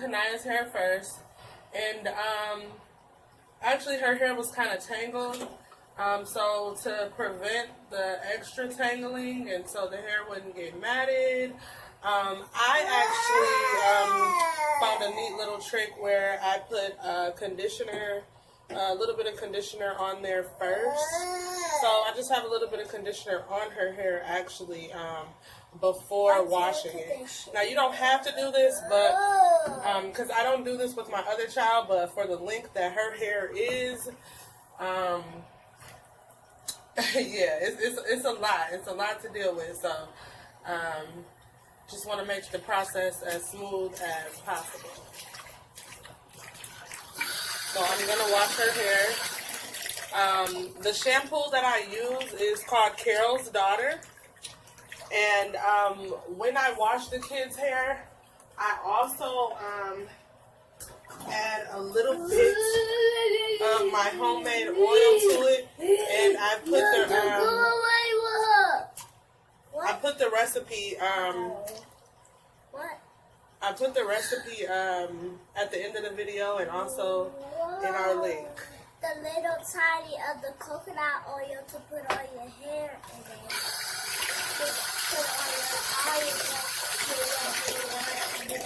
Kania's hair first, and actually her hair was kind of tangled, so to prevent the extra tangling and so the hair wouldn't get matted, I actually found a neat little trick where I put conditioner, a little bit of conditioner on there first. So I just have a little bit of conditioner on her hair actually before washing it. Now you don't have to do this, but because I don't do this with my other child, but for the length that her hair is, yeah, it's a lot. It's a lot to deal with. So just want to make the process as smooth as possible. So I'm gonna wash her hair. The shampoo that I use is called Carol's Daughter. And when I wash the kids' hair, I also add a little bit of my homemade oil to it, and I put the recipe. I put the recipe at the end of the video and also in our link. The little tiny of the coconut oil to put on your hair and then put on your oil.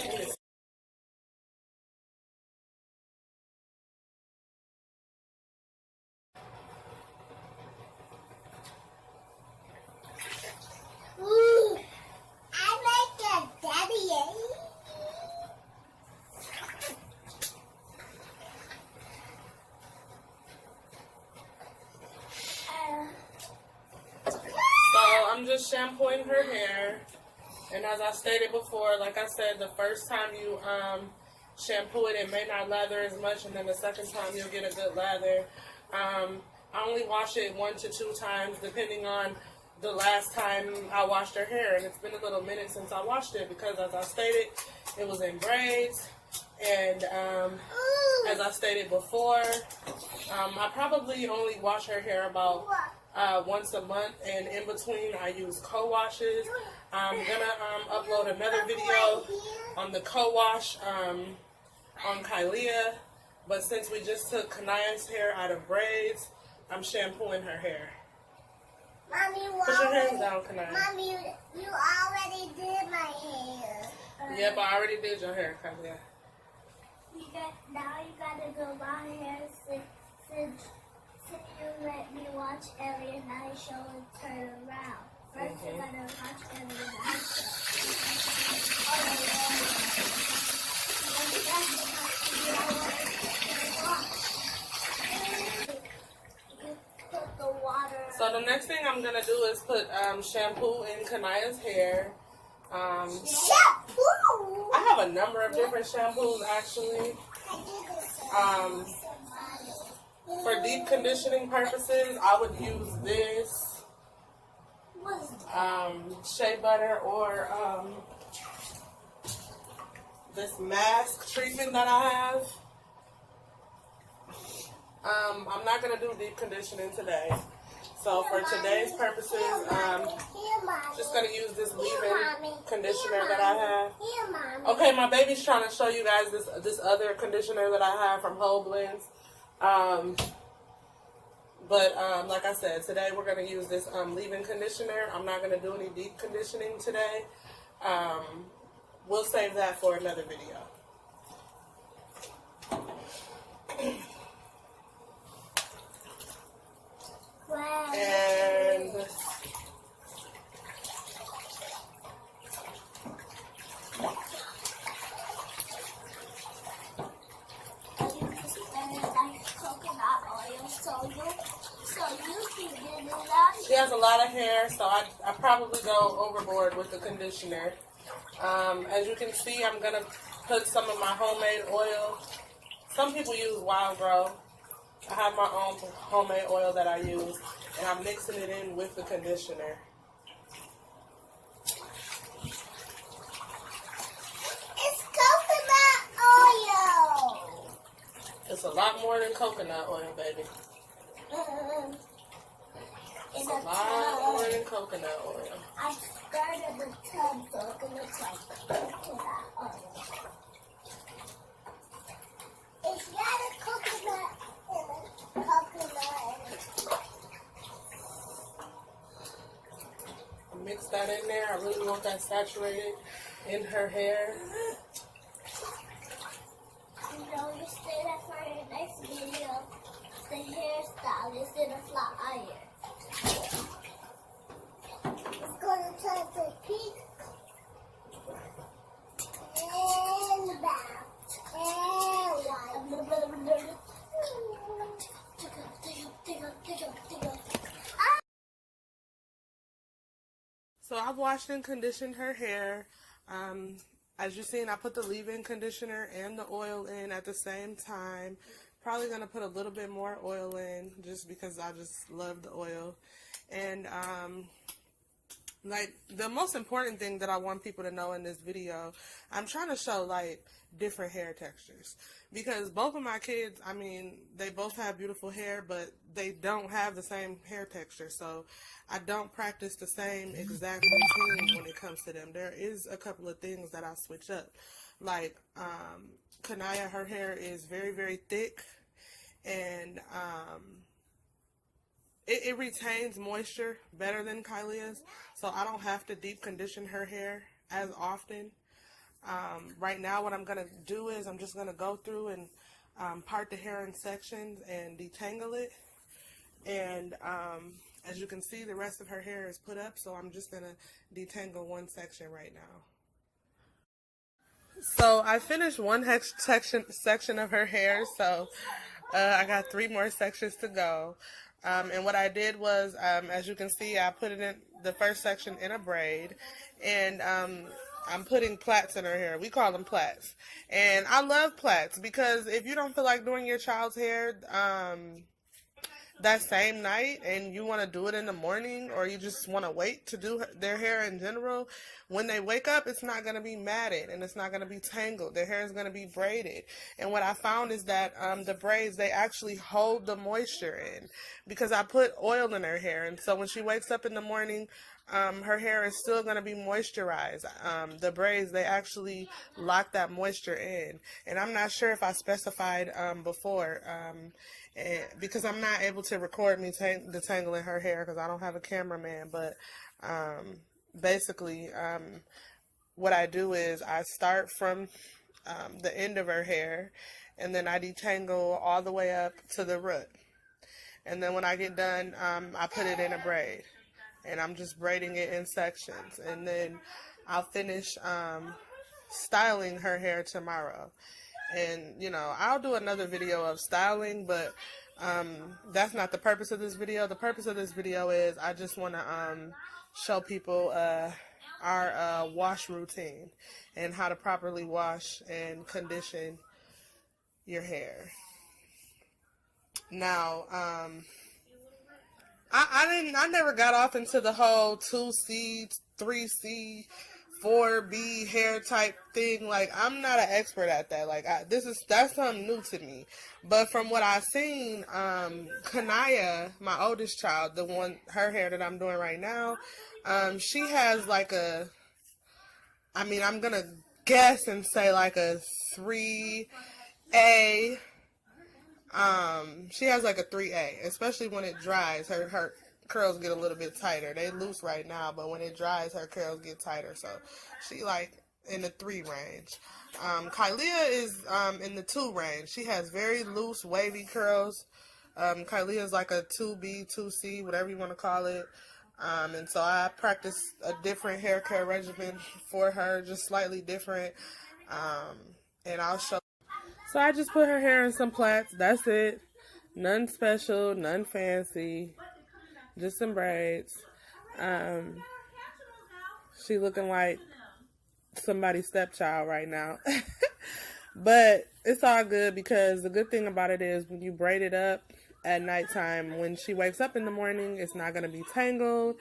Ooh, I like a daddy. I'm just shampooing her hair, and as I stated before, like I said, the first time you shampoo it, it may not lather as much, and then the second time you'll get a good lather. I only wash it 1 to 2 times depending on the last time I washed her hair, and it's been a little minute since I washed it because, as I stated, it was in braids, and as I stated before, I probably only wash her hair about once a month, and in between I use co-washes. I'm gonna upload another video on the co-wash on kyLeah, but since we just took Kania's hair out of braids, I'm shampooing her hair. Mommy, put your hands down, Kania. Mommy, you already did my hair. Yep, I already did your hair, kyLeah. Now you gotta do my hair since you let me watch every night show and turn around. First you gotta watch every night show. So the next thing I'm gonna do is put shampoo in Kania's hair. Shampoo! I have a number of different shampoos actually. For deep conditioning purposes, I would use this shea butter or this mask treatment that I have. I'm not going to do deep conditioning today. So for today's purposes, just going to use this leave-in conditioner that I have. Okay, my baby's trying to show you guys this other conditioner that I have from Whole Blends. Like I said, today we're going to use this leave-in conditioner. I'm not going to do any deep conditioning today. We'll save that for another video. And she has a lot of hair, so I probably go overboard with the conditioner. As you can see, I'm going to put some of my homemade oil. Some people use Wild Grow. I have my own homemade oil that I use, and I'm mixing it in with the conditioner. It's coconut oil. It's a lot more than coconut oil, baby. It's a lot more than coconut oil. I started the tub so it looks like coconut oil. that in there. I really want that saturated in her hair. You know, you say that for your next video. The hairstyle is in a flat iron. It's gonna turn to pink and back and white. So I've washed and conditioned her hair. As you've seen, I put the leave-in conditioner and the oil in at the same time. Probably going to put a little bit more oil in just because I just love the oil. And like the most important thing that I want people to know in this video, I'm trying to show like different hair textures, because both of my kids, I mean, they both have beautiful hair, but they don't have the same hair texture. So I don't practice the same exact routine when it comes to them. There is a couple of things that I switch up. Like kyLeah, her hair is very, very thick, and it retains moisture better than kyLeah's, so I don't have to deep condition her hair as often. Right now what I'm going to do is I'm just going to go through and part the hair in sections and detangle it. And as you can see, the rest of her hair is put up, so I'm just going to detangle one section right now. So I finished one section of her hair, so I got 3 more sections to go. And what I did was, as you can see, I put it in the first section in a braid, and I'm putting plaits in her hair. We call them plaits. And I love plaits because if you don't feel like doing your child's hair that same night and you want to do it in the morning, or you just want to wait to do their hair in general, when they wake up, it's not going to be matted and it's not going to be tangled. Their hair is going to be braided. And what I found is that the braids, they actually hold the moisture in, because I put oil in her hair. And so when she wakes up in the morning, her hair is still going to be moisturized. The braids, they actually lock that moisture in. And I'm not sure if I specified before, because I'm not able to record me detangling her hair because I don't have a cameraman. But basically, what I do is I start from the end of her hair, and then I detangle all the way up to the root. And then when I get done, I put it in a braid. And I'm just braiding it in sections. And then I'll finish styling her hair tomorrow. And, you know, I'll do another video of styling, but that's not the purpose of this video. The purpose of this video is I just want to show people our wash routine and how to properly wash and condition your hair. Now, I never got off into the whole 2C, 3C, 4B hair type thing. Like, I'm not an expert at that. Like, that's something new to me. But from what I've seen, kyLeah, my oldest child, her hair that I'm doing right now, she has like I'm gonna guess and say like a 3A. She has like a 3A, especially when it dries. Her curls get a little bit tighter. They loose right now, but when it dries, her curls get tighter. So she like in the 3 range. kyLeah is in the 2 range. She has very loose, wavy curls. kyLeah is like a 2B, 2C, whatever you want to call it. And so I practice a different hair care regimen for her, just slightly different. And I'll show. So I just put her hair in some plaits. That's it. Nothing special, nothing fancy. Just some braids. She looking like somebody's stepchild right now. But it's all good, because the good thing about it is when you braid it up at nighttime, when she wakes up in the morning, it's not going to be tangled.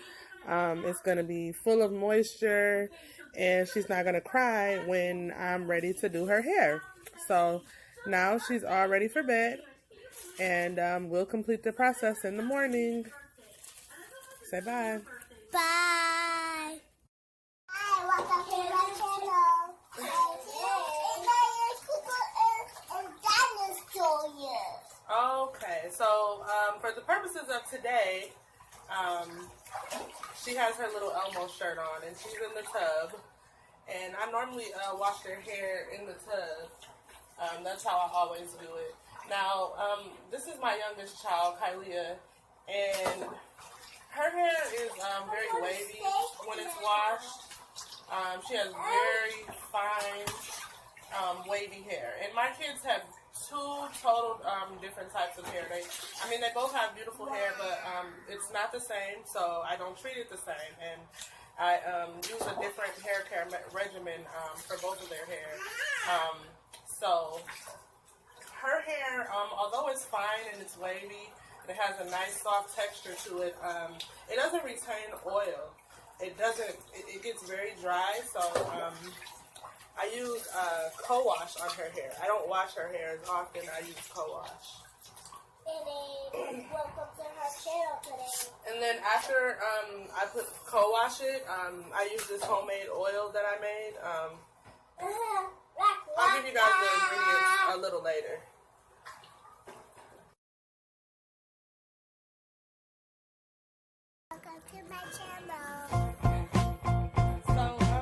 It's going to be full of moisture, and she's not going to cry when I'm ready to do her hair. So now she's all ready for bed, and we'll complete the process in the morning. Say bye. Bye. Okay, so for the purposes of today, She has her little Elmo shirt on, and she's in the tub. And I normally wash their hair in the tub. That's how I always do it. Now, this is my youngest child, kyLeah, and her hair is very wavy when it's washed. She has very fine, wavy hair. And my kids have two total different types of hair. They both have beautiful hair, but it's not the same, so I don't treat it the same. And I use a different hair care regimen for both of their hair. So her hair, although it's fine and it's wavy, and it has a nice soft texture to it, it doesn't retain oil. It gets very dry, so I use cowash on her hair. I don't wash her hair as often. I use cowash. Welcome to her channel today. And then after I co-wash it, I use this homemade oil that I made. I'll give you guys the ingredients a little later. Welcome to my channel. So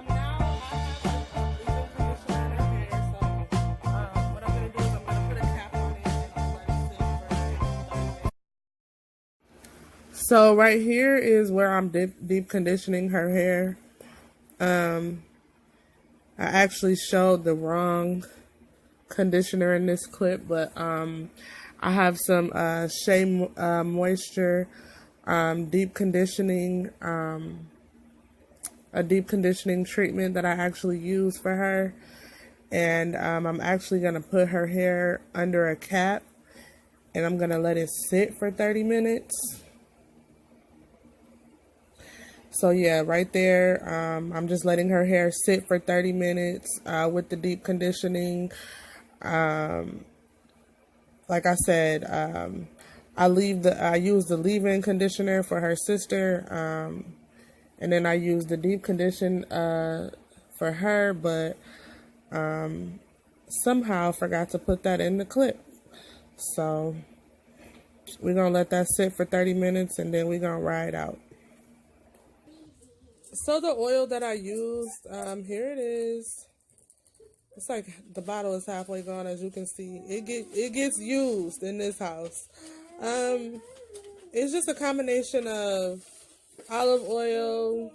now I have a leave-in conditioner in her hair. So what I'm going to do is I'm going to put a cap on it and I'll let it sit for 30 minutes. So right here is where I'm deep conditioning her hair. I actually showed the wrong conditioner in this clip, but I have some Shea Moisture deep conditioning, a deep conditioning treatment that I actually use for her. And I'm actually going to put her hair under a cap and I'm going to let it sit for 30 minutes. So yeah, right there, I'm just letting her hair sit for 30 minutes with the deep conditioning. Like I said, I use the leave-in conditioner for her sister, and then I use the deep condition for her, but somehow forgot to put that in the clip. So we're gonna let that sit for 30 minutes and then we're gonna ride out. So the oil that I used, here it is. It's like the bottle is halfway gone, as you can see. It gets used in this house. It's just a combination of olive oil,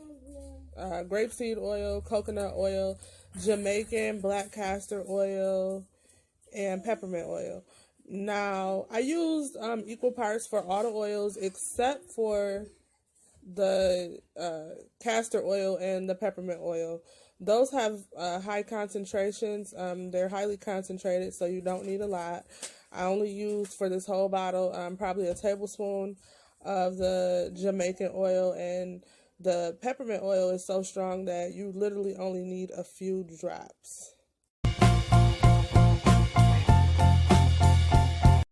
grapeseed oil, coconut oil, Jamaican black castor oil, and peppermint oil. Now, I used equal parts for all the oils except for the castor oil and the peppermint oil. Those have high concentrations. They're highly concentrated, so you don't need a lot. I only used for this whole bottle probably a tablespoon of the Jamaican oil, and the peppermint oil is so strong that you literally only need a few drops.